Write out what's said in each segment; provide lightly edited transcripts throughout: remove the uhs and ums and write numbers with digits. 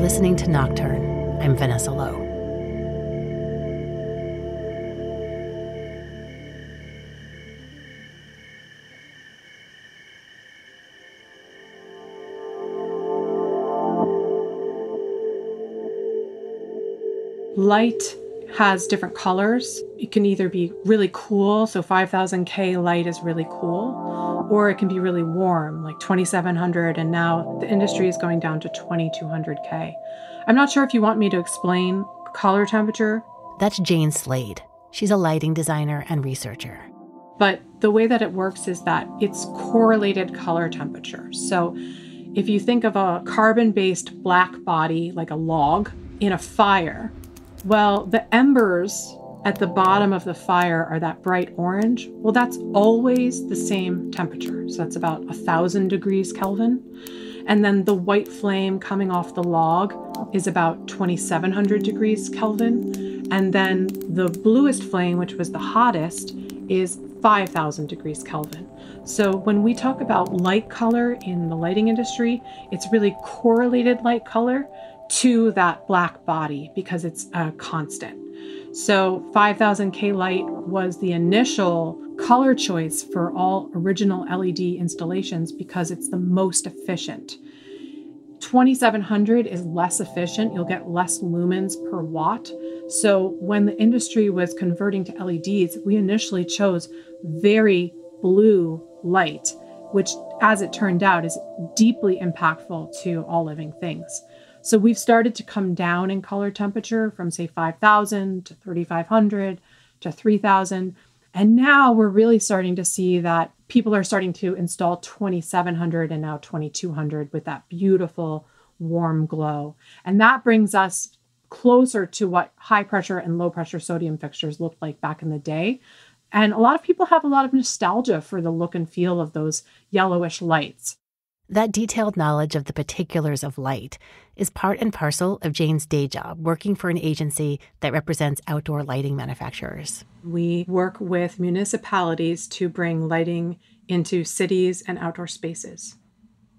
listening to Nocturne. I'm Vanessa Lowe. Light has different colors. It can either be really cool, so 5000 K light is really cool, or it can be really warm, like 2700, and now the industry is going down to 2200 K. I'm not sure if you want me to explain color temperature. That's Jane Slade. She's a lighting designer and researcher. But the way that it works is that it's correlated color temperature. So if you think of a carbon-based black body, like a log, in a fire, well, the embers at the bottom of the fire are that bright orange. Well, that's always the same temperature. So that's about 1000 degrees Kelvin. And then the white flame coming off the log is about 2700 degrees Kelvin. And then the bluest flame, which was the hottest, is 5000 degrees Kelvin. So when we talk about light color in the lighting industry, it's really correlated light color to that black body because it's a constant. So 5000 K light was the initial color choice for all original LED installations because it's the most efficient. 2700 is less efficient. You'll get less lumens per watt. So when the industry was converting to LEDs, we initially chose very blue light, which, as it turned out, is deeply impactful to all living things. So we've started to come down in color temperature from, say, 5000 to 3500 to 3000. And now we're really starting to see that people are starting to install 2700 and now 2200 with that beautiful warm glow. And that brings us closer to what high pressure and low pressure sodium fixtures looked like back in the day. And a lot of people have a lot of nostalgia for the look and feel of those yellowish lights. That detailed knowledge of the particulars of light is part and parcel of Jane's day job, working for an agency that represents outdoor lighting manufacturers. We work with municipalities to bring lighting into cities and outdoor spaces.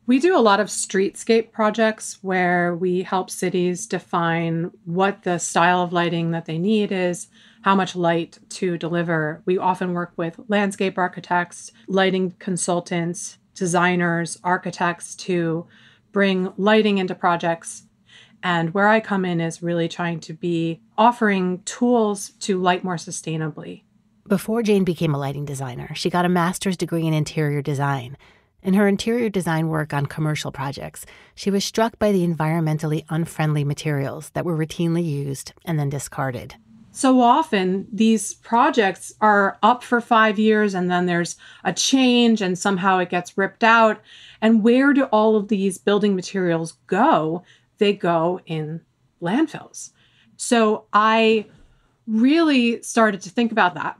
We do a lot of streetscape projects where we help cities define what the style of lighting that they need is, how much light to deliver. We often work with landscape architects, lighting consultants, designers, architects to bring lighting into projects. And where I come in is really trying to be offering tools to light more sustainably. Before Jane became a lighting designer, she got a master's degree in interior design. In her interior design work on commercial projects, she was struck by the environmentally unfriendly materials that were routinely used and then discarded. So often these projects are up for 5 years and then there's a change and somehow it gets ripped out. And where do all of these building materials go? They go in landfills. So I really started to think about that.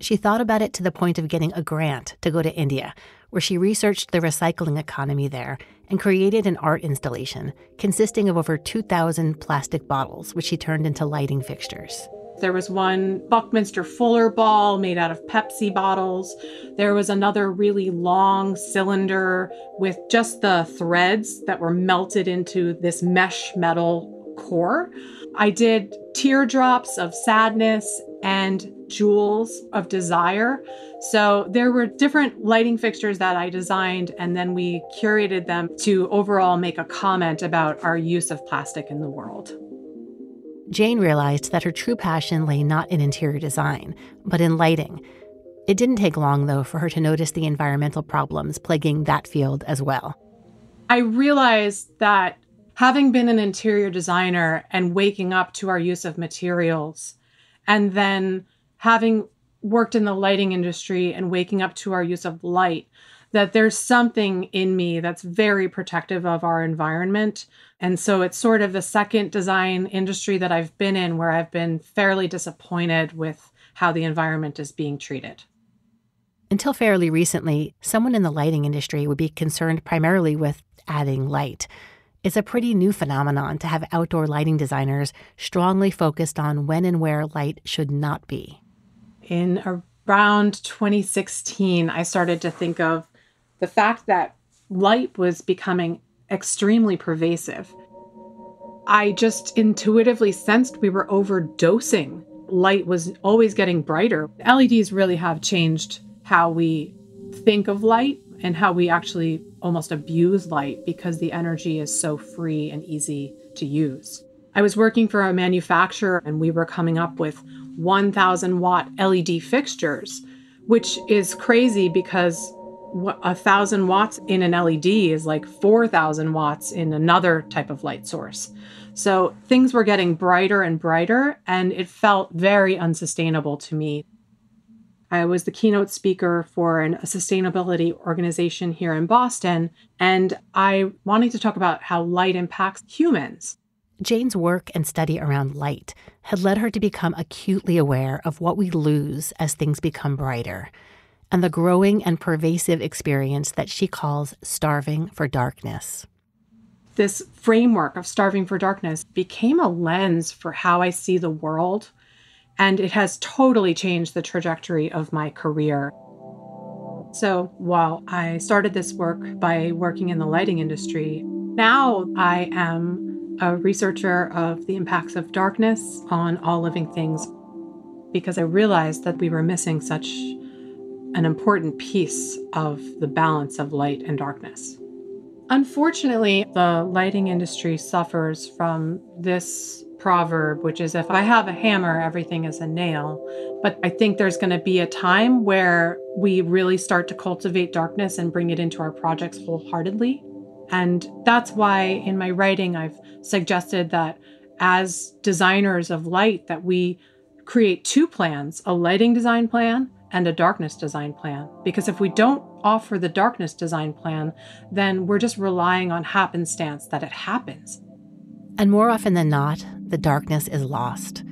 She thought about it to the point of getting a grant to go to India, where she researched the recycling economy there and created an art installation consisting of over 2,000 plastic bottles, which she turned into lighting fixtures. There was one Buckminster Fuller ball made out of Pepsi bottles. There was another really long cylinder with just the threads that were melted into this mesh metal core. I did teardrops of sadness and jewels of desire. So there were different lighting fixtures that I designed, and then we curated them to overall make a comment about our use of plastic in the world. Jane realized that her true passion lay not in interior design, but in lighting. It didn't take long, though, for her to notice the environmental problems plaguing that field as well. I realized that having been an interior designer and waking up to our use of materials, and then having worked in the lighting industry and waking up to our use of light, that there's something in me that's very protective of our environment. And so it's sort of the second design industry that I've been in where I've been fairly disappointed with how the environment is being treated. Until fairly recently, someone in the lighting industry would be concerned primarily with adding light. It's a pretty new phenomenon to have outdoor lighting designers strongly focused on when and where light should not be. In around 2016, I started to think of the fact that light was becoming extremely pervasive. I just intuitively sensed we were overdosing. Light was always getting brighter. LEDs really have changed how we think of light and how we actually almost abuse light because the energy is so free and easy to use. I was working for a manufacturer and we were coming up with 1,000 watt LED fixtures, which is crazy because 1,000 watts in an LED is like 4,000 watts in another type of light source. So things were getting brighter and brighter, and it felt very unsustainable to me. I was the keynote speaker for a sustainability organization here in Boston, and I wanted to talk about how light impacts humans. Jane's work and study around light had led her to become acutely aware of what we lose as things become brighter, and the growing and pervasive experience that she calls starving for darkness. This framework of starving for darkness became a lens for how I see the world, and it has totally changed the trajectory of my career. So while I started this work by working in the lighting industry, now I am a researcher of the impacts of darkness on all living things because I realized that we were missing such an important piece of the balance of light and darkness. Unfortunately, the lighting industry suffers from this proverb, which is if I have a hammer, everything is a nail. But I think there's going to be a time where we really start to cultivate darkness and bring it into our projects wholeheartedly. And that's why in my writing, I've suggested that as designers of light, that we create two plans, a lighting design plan and a darkness design plan. Because if we don't offer the darkness design plan, then we're just relying on happenstance that it happens. And more often than not, the darkness is lost.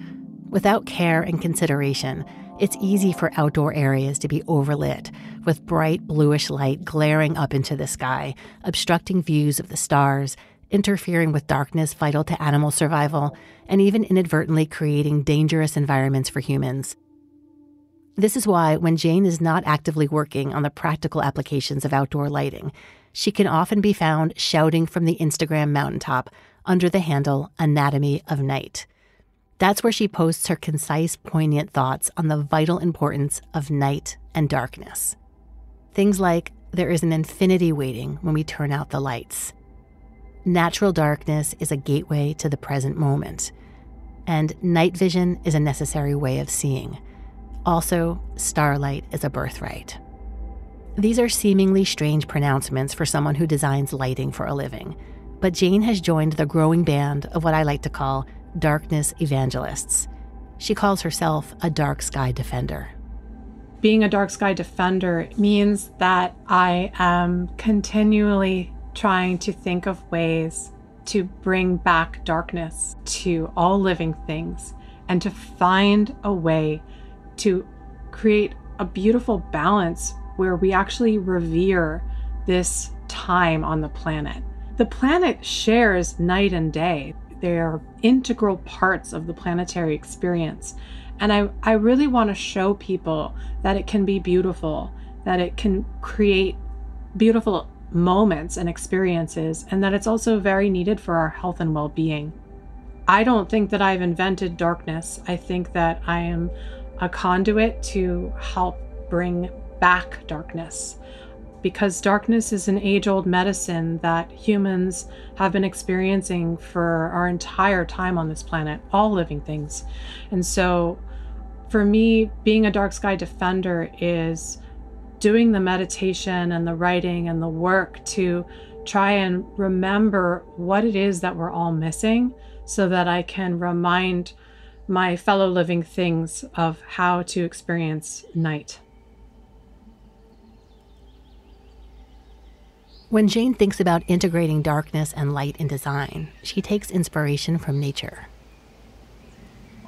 Without care and consideration, it's easy for outdoor areas to be overlit, with bright bluish light glaring up into the sky, obstructing views of the stars, interfering with darkness vital to animal survival, and even inadvertently creating dangerous environments for humans. This is why when Jane is not actively working on the practical applications of outdoor lighting, she can often be found shouting from the Instagram mountaintop under the handle Anatomy of Night. That's where she posts her concise, poignant thoughts on the vital importance of night and darkness. Things like, there is an infinity waiting when we turn out the lights. Natural darkness is a gateway to the present moment. And night vision is a necessary way of seeing. Also, starlight is a birthright. These are seemingly strange pronouncements for someone who designs lighting for a living, but Jane has joined the growing band of what I like to call darkness evangelists. She calls herself a dark sky defender. Being a dark sky defender means that I am continually trying to think of ways to bring back darkness to all living things and to find a way to create a beautiful balance where we actually revere this time on the planet. The planet shares night and day. They are integral parts of the planetary experience. And I really want to show people that it can be beautiful, that it can create beautiful moments and experiences, and that it's also very needed for our health and well-being. I don't think that I've invented darkness. I think that I am a conduit to help bring back darkness, because darkness is an age-old medicine that humans have been experiencing for our entire time on this planet, all living things. And so for me, being a dark sky defender is doing the meditation and the writing and the work to try and remember what it is that we're all missing, so that I can remind my fellow living things of how to experience night. When Jane thinks about integrating darkness and light in design, she takes inspiration from nature.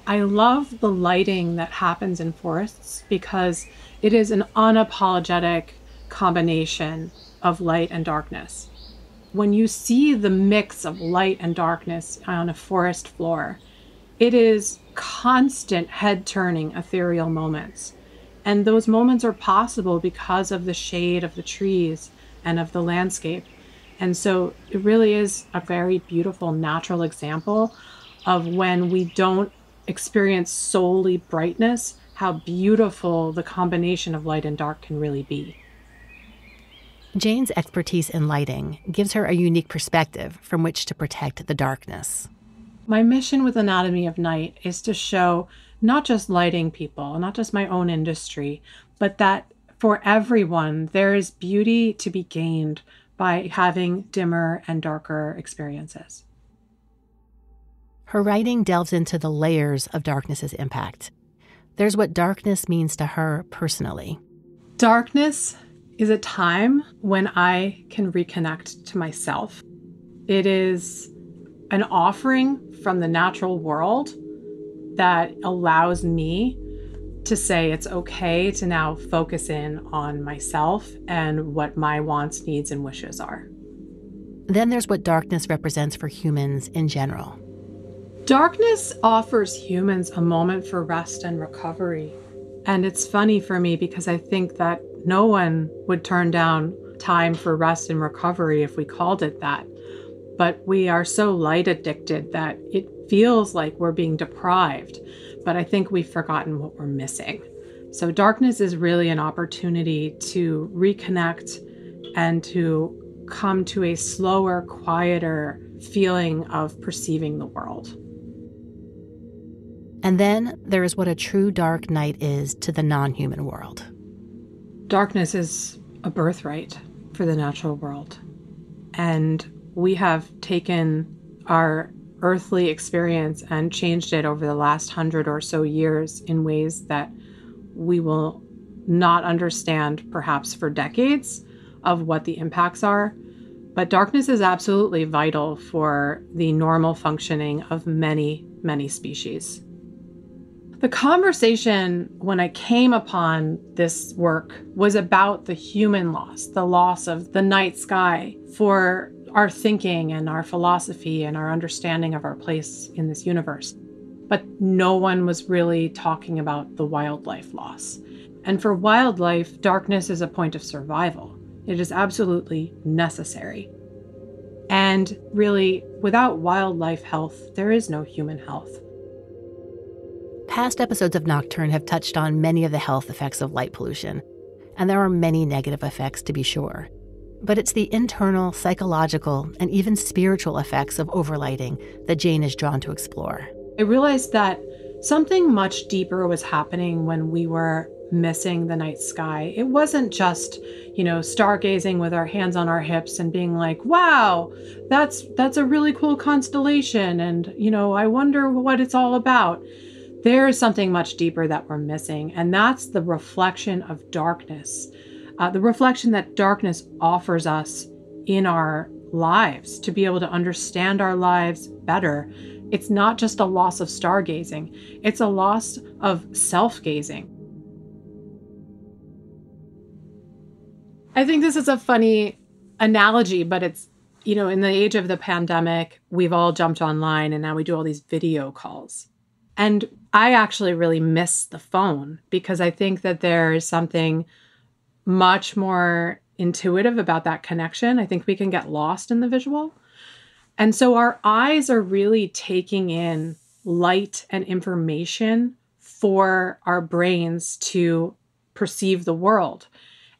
I love the lighting that happens in forests because it is an unapologetic combination of light and darkness. When you see the mix of light and darkness on a forest floor, it is constant head-turning ethereal moments. And those moments are possible because of the shade of the trees and of the landscape. And so it really is a very beautiful natural example of when we don't experience solely brightness, how beautiful the combination of light and dark can really be. Jane's expertise in lighting gives her a unique perspective from which to protect the darkness. My mission with Anatomy of Night is to show not just lighting people, not just my own industry, but that for everyone, there is beauty to be gained by having dimmer and darker experiences. Her writing delves into the layers of darkness's impact. There's what darkness means to her personally. Darkness is a time when I can reconnect to myself. It is an offering from the natural world that allows me to say it's okay to now focus in on myself and what my wants, needs, and wishes are. Then there's what darkness represents for humans in general. Darkness offers humans a moment for rest and recovery. And it's funny for me because I think that no one would turn down time for rest and recovery if we called it that. But we are so light addicted that it feels like we're being deprived. But I think we've forgotten what we're missing. So darkness is really an opportunity to reconnect and to come to a slower, quieter feeling of perceiving the world. And then there is what a true dark night is to the non-human world. Darkness is a birthright for the natural world. And we have taken our earthly experience and changed it over the last 100 or so years in ways that we will not understand perhaps for decades of what the impacts are. But darkness is absolutely vital for the normal functioning of many, many species. The conversation when I came upon this work was about the human loss, the loss of the night sky for our thinking and our philosophy and our understanding of our place in this universe. But no one was really talking about the wildlife loss. And for wildlife, darkness is a point of survival. It is absolutely necessary. And really, without wildlife health, there is no human health. Past episodes of Nocturne have touched on many of the health effects of light pollution, and there are many negative effects to be sure. But it's the internal, psychological, and even spiritual effects of overlighting that Jane is drawn to explore. I realized that something much deeper was happening when we were missing the night sky. It wasn't just, stargazing with our hands on our hips and being like, wow, that's a really cool constellation. And, I wonder what it's all about. There is something much deeper that we're missing. And that's the reflection of darkness, the reflection that darkness offers us in our lives to be able to understand our lives better. It's not just a loss of stargazing. It's a loss of self-gazing. I think this is a funny analogy, but it's, in the age of the pandemic, we've all jumped online and now we do all these video calls. And I actually really miss the phone because I think that there is something much more intuitive about that connection. I think we can get lost in the visual. And so our eyes are really taking in light and information for our brains to perceive the world.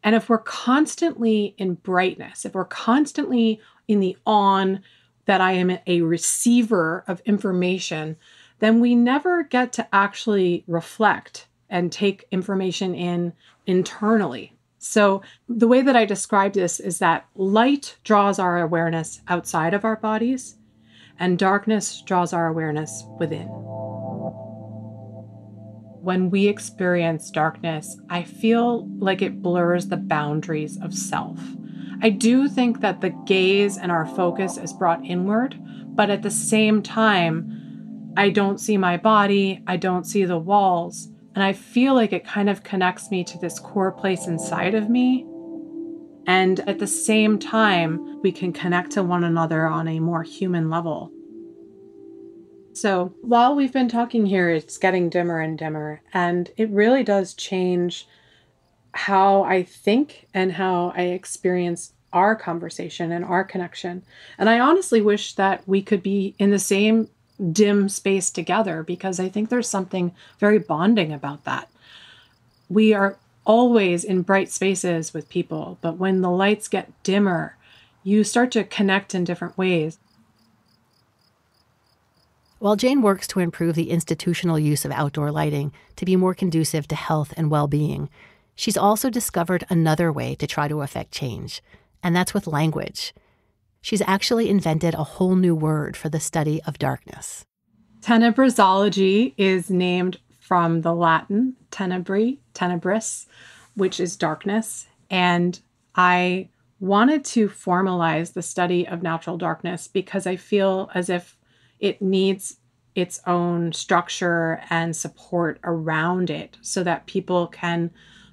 And if we're constantly in brightness, if we're constantly in the on, that I am a receiver of information, then we never get to actually reflect and take information in internally. So the way that I describe this is that light draws our awareness outside of our bodies, and darkness draws our awareness within. When we experience darkness, I feel like it blurs the boundaries of self. I do think that the gaze and our focus is brought inward, but at the same time, I don't see my body, I don't see the walls, and I feel like it kind of connects me to this core place inside of me. And at the same time, we can connect to one another on a more human level. So while we've been talking here, it's getting dimmer and dimmer, and it really does change how I think and how I experience our conversation and our connection. And I honestly wish that we could be in the same dim space together, because I think there's something very bonding about that. We are always in bright spaces with people, but when the lights get dimmer, you start to connect in different ways. While Jane works to improve the institutional use of outdoor lighting to be more conducive to health and well-being, she's also discovered another way to try to affect change, and that's with language. She's actually invented a whole new word for the study of darkness. Tenebrisology is named from the Latin tenebris, which is darkness. And I wanted to formalize the study of natural darkness because I feel as if it needs its own structure and support around it so that people can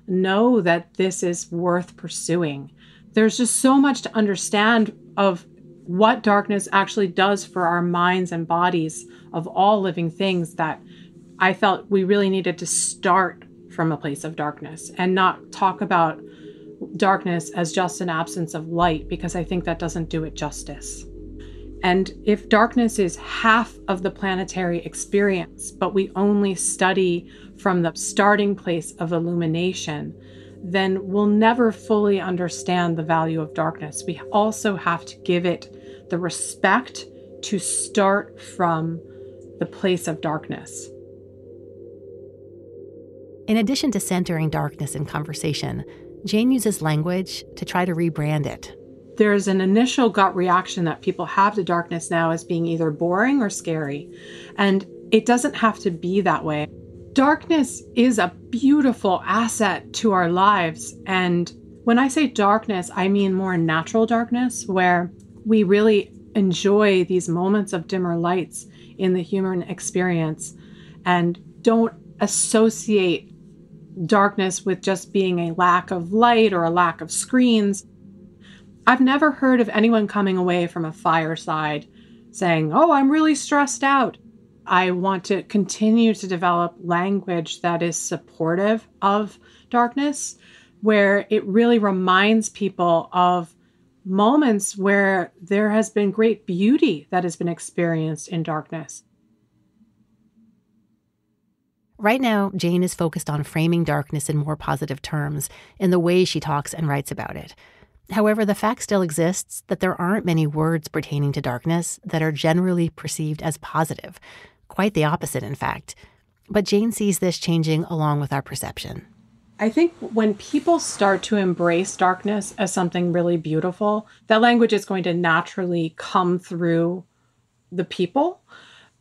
know that this is worth pursuing. There's just so much to understand of what darkness actually does for our minds and bodies of all living things that I felt we really needed to start from a place of darkness and not talk about darkness as just an absence of light, because I think that doesn't do it justice. And if darkness is half of the planetary experience, but we only study from the starting place of illumination, then we'll never fully understand the value of darkness. We also have to give it the respect to start from the place of darkness. In addition to centering darkness in conversation, Jane uses language to try to rebrand it. There's an initial gut reaction that people have to darkness now as being either boring or scary. And it doesn't have to be that way. Darkness is a beautiful asset to our lives. And when I say darkness, I mean more natural darkness, where we really enjoy these moments of dimmer lights in the human experience and don't associate darkness with just being a lack of light or a lack of screens. I've never heard of anyone coming away from a fireside saying, "Oh, I'm really stressed out." I want to continue to develop language that is supportive of darkness, where it really reminds people of moments where there has been great beauty that has been experienced in darkness. Right now, Jane is focused on framing darkness in more positive terms in the way she talks and writes about it. However, the fact still exists that there aren't many words pertaining to darkness that are generally perceived as positive. Quite the opposite, in fact. But Jane sees this changing along with our perception. I think when people start to embrace darkness as something really beautiful, that language is going to naturally come through the people.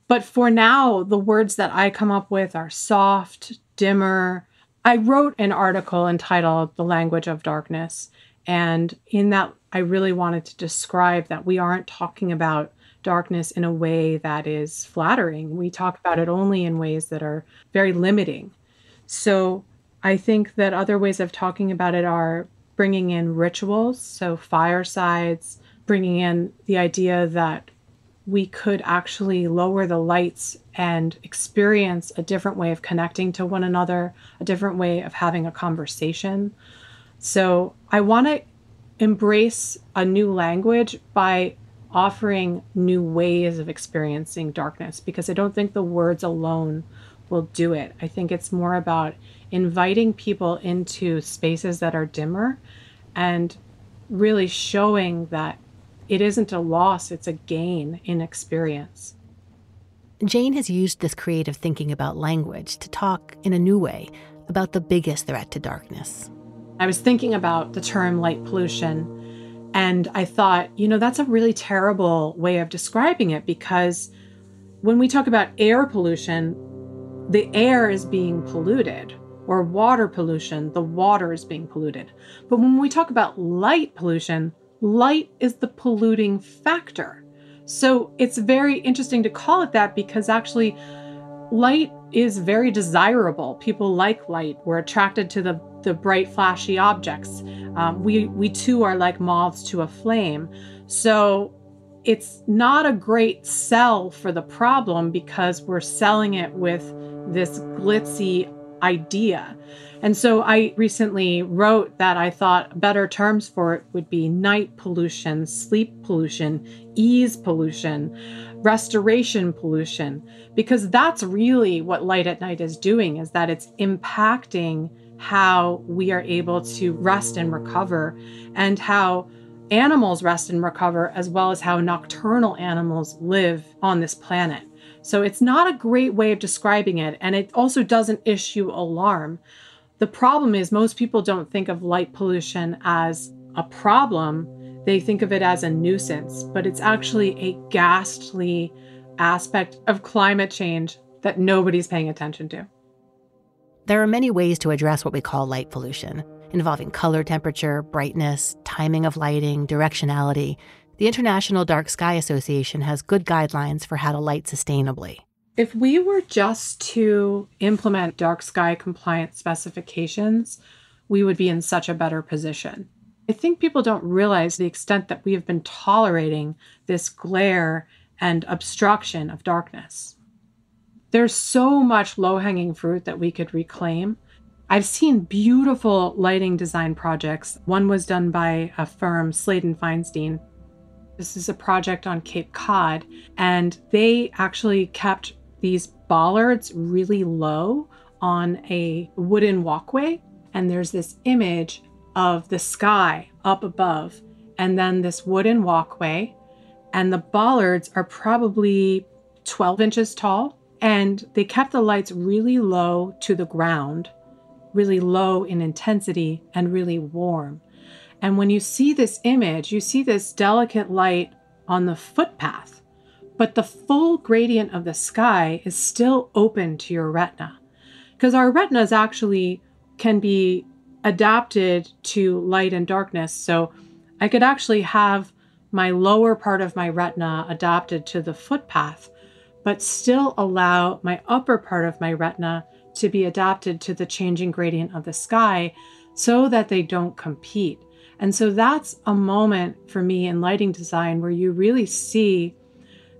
But for now, the words that I come up with are soft, dimmer. I wrote an article entitled "The Language of Darkness." And in that, I really wanted to describe that we aren't talking about darkness in a way that is flattering. We talk about it only in ways that are very limiting. So I think that other ways of talking about it are bringing in rituals, so firesides, bringing in the idea that we could actually lower the lights and experience a different way of connecting to one another, a different way of having a conversation. So I want to embrace a new language by offering new ways of experiencing darkness, because I don't think the words alone will do it. I think it's more about inviting people into spaces that are dimmer and really showing that it isn't a loss, it's a gain in experience. Jane has used this creative thinking about language to talk in a new way about the biggest threat to darkness. I was thinking about the term light pollution, and I thought, that's a really terrible way of describing it, because when we talk about air pollution, the air is being polluted, or water pollution, the water is being polluted. But when we talk about light pollution, light is the polluting factor. So it's very interesting to call it that, because actually light is very desirable. People like light. We're attracted to the bright, flashy objects. We too are like moths to a flame. So it's not a great sell for the problem, because we're selling it with this glitzy idea. And so I recently wrote that I thought better terms for it would be night pollution, sleep pollution, ease pollution, restoration pollution, because that's really what light at night is doing, is that it's impacting how we are able to rest and recover, and how animals rest and recover, as well as how nocturnal animals live on this planet. So it's not a great way of describing it, and it also doesn't issue alarm. The problem is most people don't think of light pollution as a problem. They think of it as a nuisance, but it's actually a ghastly aspect of climate change that nobody's paying attention to. There are many ways to address what we call light pollution, involving color temperature, brightness, timing of lighting, directionality. The International Dark Sky Association has good guidelines for how to light sustainably. If we were just to implement dark sky compliant specifications, we would be in such a better position. I think people don't realize the extent that we have been tolerating this glare and obstruction of darkness. There's so much low-hanging fruit that we could reclaim. I've seen beautiful lighting design projects. One was done by a firm, Slade and Feinstein. This is a project on Cape Cod, and they actually kept these bollards really low on a wooden walkway. And there's this image of the sky up above, and then this wooden walkway. And the bollards are probably 12 inches tall. And they kept the lights really low to the ground, really low in intensity, and really warm. And when you see this image, you see this delicate light on the footpath, but the full gradient of the sky is still open to your retina, because our retinas actually can be adapted to light and darkness. So I could actually have my lower part of my retina adapted to the footpath, but still allow my upper part of my retina to be adapted to the changing gradient of the sky so that they don't compete. And so that's a moment for me in lighting design where you really see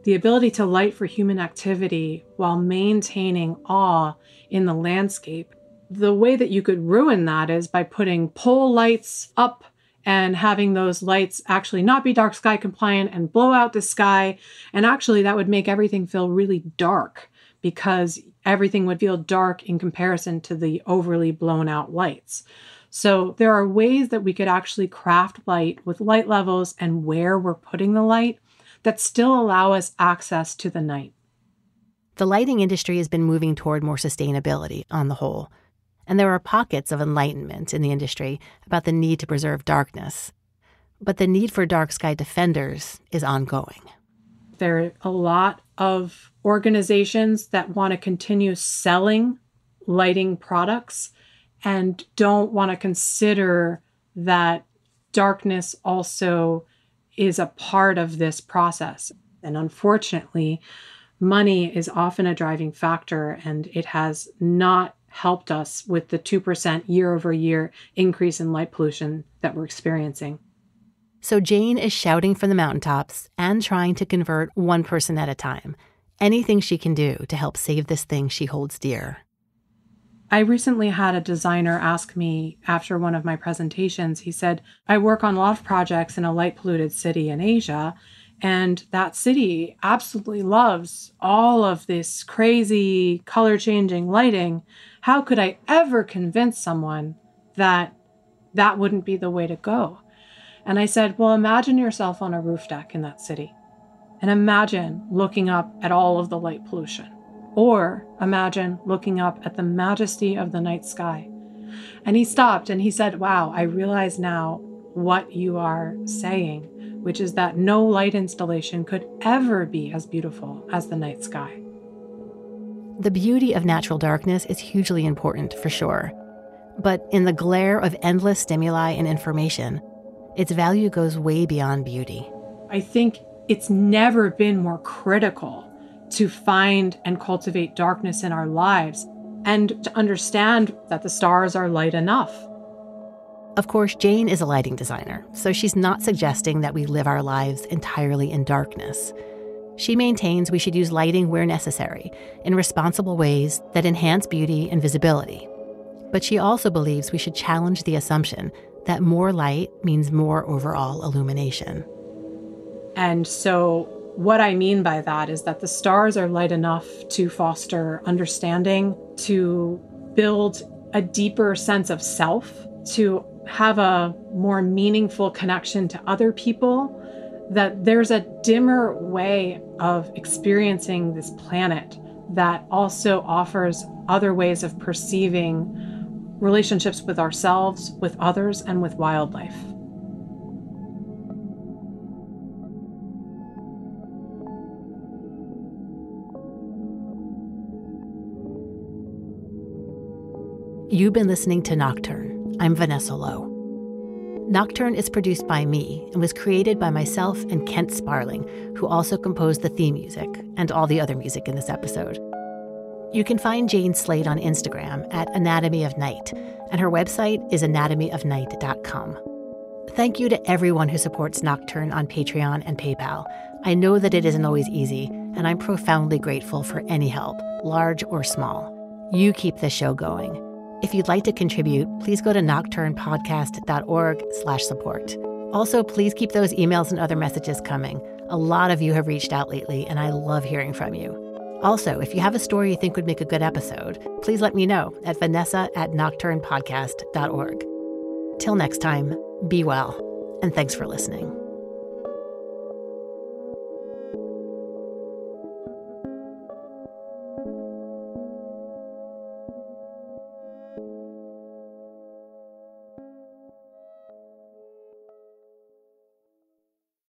the ability to light for human activity while maintaining awe in the landscape. The way that you could ruin that is by putting pole lights up and having those lights actually not be dark sky compliant and blow out the sky. And actually that would make everything feel really dark, because everything would feel dark in comparison to the overly blown out lights. So there are ways that we could actually craft light with light levels and where we're putting the light that still allow us access to the night. The lighting industry has been moving toward more sustainability on the whole. And there are pockets of enlightenment in the industry about the need to preserve darkness. But the need for dark sky defenders is ongoing. There are a lot of organizations that want to continue selling lighting products and don't want to consider that darkness also is a part of this process. And unfortunately, money is often a driving factor, and it has not helped us with the 2% year-over-year increase in light pollution that we're experiencing. So Jane is shouting from the mountaintops and trying to convert one person at a time. Anything she can do to help save this thing she holds dear. I recently had a designer ask me after one of my presentations, he said, I work on a lot of projects in a light-polluted city in Asia, and that city absolutely loves all of this crazy color-changing lighting. How could I ever convince someone that that wouldn't be the way to go? And I said, well, imagine yourself on a roof deck in that city, and imagine looking up at all of the light pollution. Or imagine looking up at the majesty of the night sky. And he stopped and he said, wow, I realize now what you are saying, which is that no light installation could ever be as beautiful as the night sky. The beauty of natural darkness is hugely important, for sure. But in the glare of endless stimuli and information, its value goes way beyond beauty. I think it's never been more critical to find and cultivate darkness in our lives and to understand that the stars are light enough. Of course, Jane is a lighting designer, so she's not suggesting that we live our lives entirely in darkness. She maintains we should use lighting where necessary, in responsible ways that enhance beauty and visibility, But she also believes we should challenge the assumption that more light means more overall illumination. And so what I mean by that is that the stars are light enough to foster understanding, to build a deeper sense of self, to have a more meaningful connection to other people, that there's a dimmer way of experiencing this planet that also offers other ways of perceiving relationships with ourselves, with others, and with wildlife. You've been listening to Nocturne. I'm Vanessa Lowe. Nocturne is produced by me and was created by myself and Kent Sparling, who also composed the theme music and all the other music in this episode. You can find Jane Slade on Instagram at Anatomy of Night, and her website is anatomyofnight.com. Thank you to everyone who supports Nocturne on Patreon and PayPal. I know that it isn't always easy, and I'm profoundly grateful for any help, large or small. You keep this show going. If you'd like to contribute, please go to nocturnepodcast.org/support. Also, please keep those emails and other messages coming. A lot of you have reached out lately, and I love hearing from you. Also, if you have a story you think would make a good episode, please let me know at vanessa@nocturnepodcast.org. Till next time, be well, and thanks for listening.